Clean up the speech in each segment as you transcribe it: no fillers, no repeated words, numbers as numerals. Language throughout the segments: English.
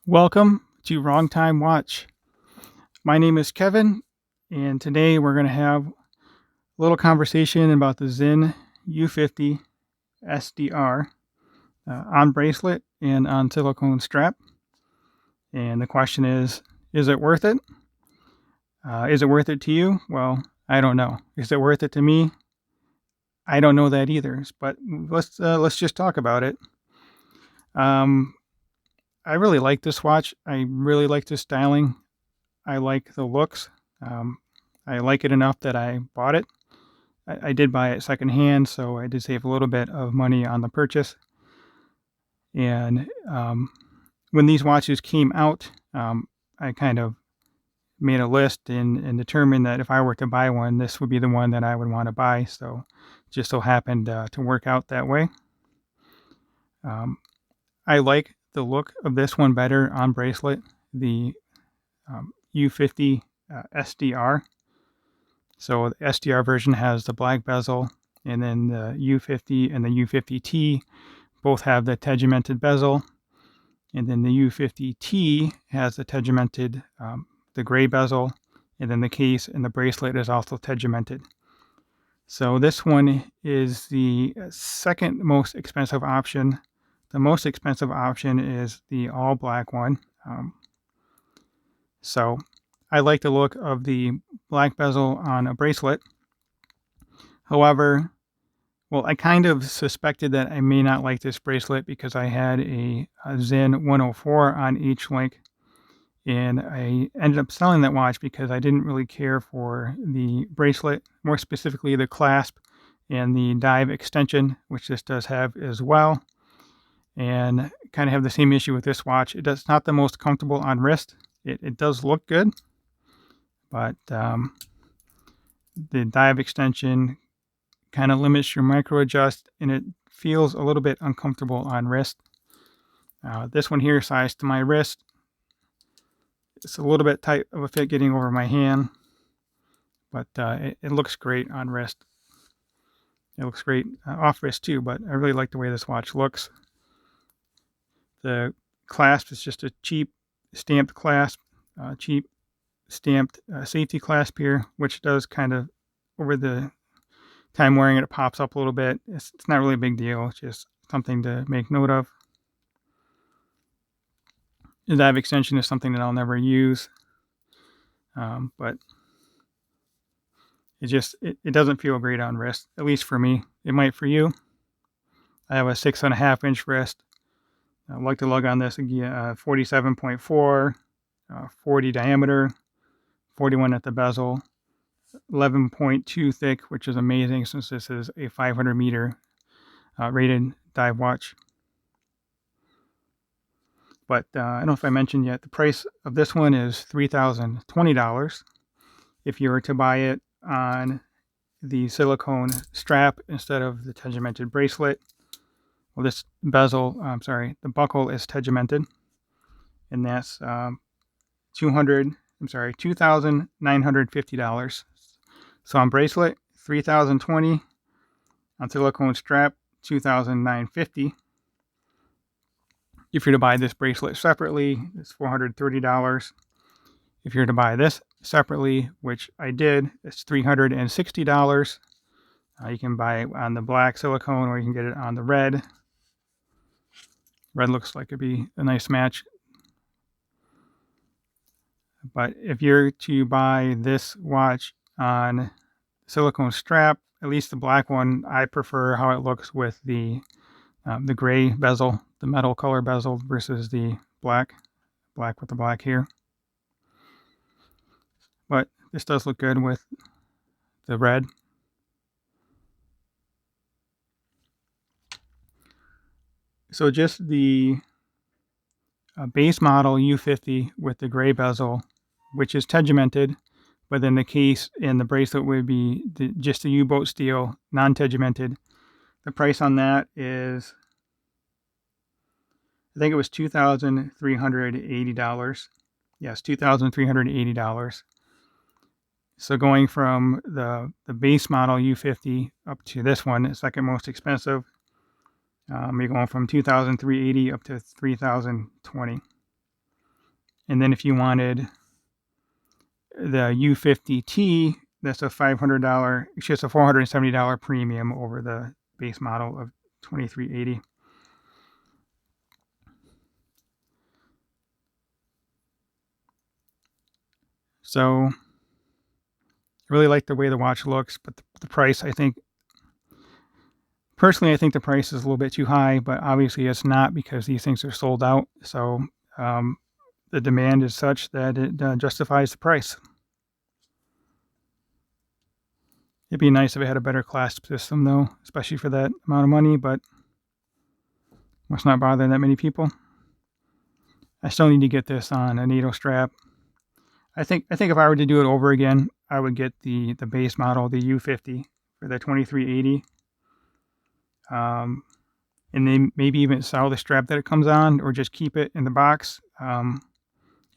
Welcome to Wrong Time Watch. My name is Kevin, and today we're going to have a little conversation about the Sinn U50 SDR on bracelet and on silicone strap. And the question is it worth it? Is it worth it to you? Well, I don't know. Is it worth it to me? I don't know that either. But let's just talk about it. I really like this watch. I really like the styling. I like the looks. I like it enough that I bought it. I did buy it secondhand, so I did save a little bit of money on the purchase. And when these watches came out, I kind of made a list and determined that if I were to buy one, this would be the one that I would want to buy. So it just so happened to work out that way. I like the look of this one better on bracelet, the U50 SDR. So the SDR version has the black bezel, and then the U50 and the U50-T both have the tegimented bezel. And then the U50-T has the tegimented, the gray bezel, and then the case and the bracelet is also tegimented. So this one is the second most expensive option. The most expensive option is the all black one. So I like the look of the black bezel on a bracelet. However, I kind of suspected that I may not like this bracelet because I had a Sinn 104 on each link, and I ended up selling that watch because I didn't really care for the bracelet, more specifically the clasp and the dive extension, which this does have as well. And kind of have the same issue with this watch. It's not the most comfortable on wrist. It does look good, but the dive extension kind of limits your micro adjust, and it feels a little bit uncomfortable on wrist. This one here, size to my wrist, it's a little bit tight of a fit getting over my hand, but it looks great on wrist. It looks great off wrist too, but I really like the way this watch looks. The clasp is just a cheap stamped clasp, cheap stamped safety clasp here, which does kind of, over the time wearing it, it pops up a little bit. It's not really a big deal. It's just something to make note of. The dive extension is something that I'll never use, but it doesn't feel great on wrist, at least for me. It might for you. I have a 6.5-inch wrist. I like the lug on this again, 47.4, 40 diameter, 41 at the bezel, 11.2 thick, which is amazing since this is a 500 meter rated dive watch. But I don't know if I mentioned yet, the price of this one is $3,020. If you were to buy it on the silicone strap instead of the tegimented bracelet, this bezel, the buckle is tegimented, and that's $2,950. So on bracelet, $3,020. On silicone strap, $2,950. If you're to buy this bracelet separately, it's $430. If you're to buy this separately, which I did, it's $360. You can buy it on the black silicone, or you can get it on the red. Red looks like it'd be a nice match. But if you're to buy this watch on silicone strap, at least the black one, I prefer how it looks with the gray bezel, the metal color bezel, versus the black with the black here. But this does look good with the red. So just the base model U50 with the gray bezel, which is tegimented, but then the case and the bracelet would be just the U-boat steel, non-tegimented. The price on that is, I think it was $2,380. Yes, $2,380. So going from the base model U50 up to this one, the second most expensive, you're going from $2,380 up to $3,020. And then if you wanted the U50T, that's a $500, actually it's a $470 premium over the base model of 2380. So I really like the way the watch looks, but the price, I think, personally, I think the price is a little bit too high, but obviously it's not because these things are sold out. So the demand is such that it justifies the price. It'd be nice if it had a better clasp system, though, especially for that amount of money, but must not bother that many people. I still need to get this on a NATO strap. I think if I were to do it over again, I would get the base model, the U50 for the 2380. And then maybe even sell the strap that it comes on, or just keep it in the box. And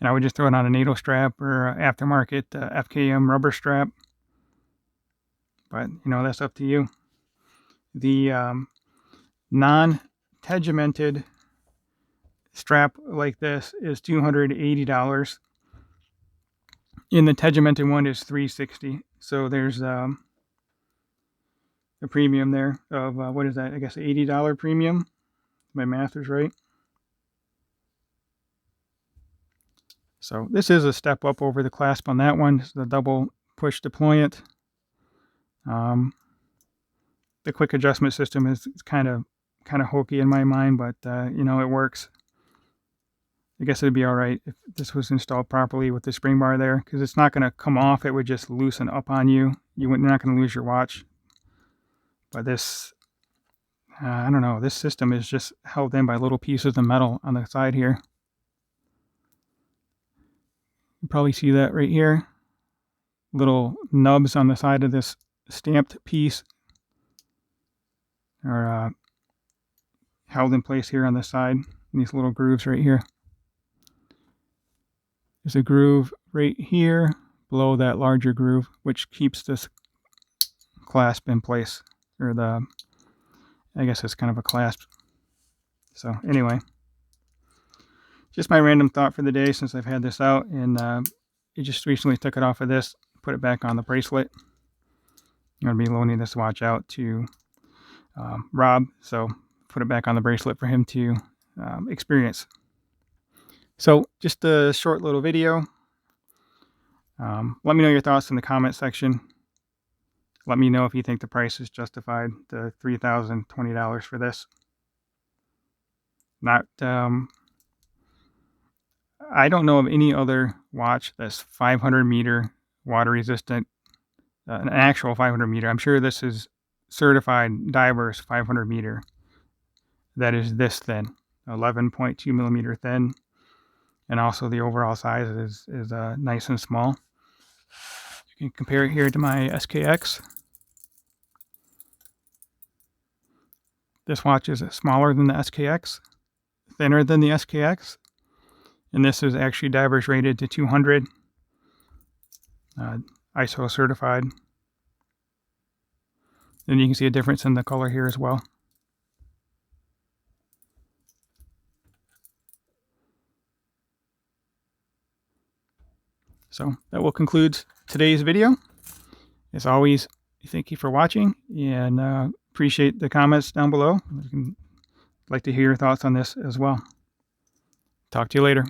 I would just throw it on a NATO strap or aftermarket FKM rubber strap. But that's up to you. The non-tegimented strap like this is $280. And the tegimented one is $360. So there's a premium there of what is that? I guess $80 premium. My math is right. So this is a step up over the clasp on that one. It's the double push deployant. The quick adjustment system is kind of hokey in my mind, but it works. I guess it'd be all right if this was installed properly with the spring bar there, because it's not going to come off. It would just loosen up on you. You're not going to lose your watch. But this, I don't know, this system is just held in by little pieces of metal on the side here. You probably see that right here. Little nubs on the side of this stamped piece are held in place here on the side. These little grooves right here. There's a groove right here below that larger groove, which keeps this clasp in place, or I guess it's kind of a clasp. So anyway, just my random thought for the day since I've had this out, and I just recently took it off of this, put it back on the bracelet. I'm going to be loaning this watch out to Rob, so put it back on the bracelet for him to experience. So just a short little video. Let me know your thoughts in the comment section. Let me know if you think the price is justified, the $3,020 for this. Not, I don't know of any other watch that's 500 meter water resistant, an actual 500 meter. I'm sure this is certified diverse 500 meter. That is this thin, 11.2 millimeter thin. And also the overall size is nice and small. You can compare it here to my SKX. This watch is smaller than the SKX, thinner than the SKX. And this is actually divers rated to 200, ISO certified. And you can see a difference in the color here as well. So that will conclude today's video. As always, thank you for watching, and appreciate the comments down below. I'd like to hear your thoughts on this as well. Talk to you later.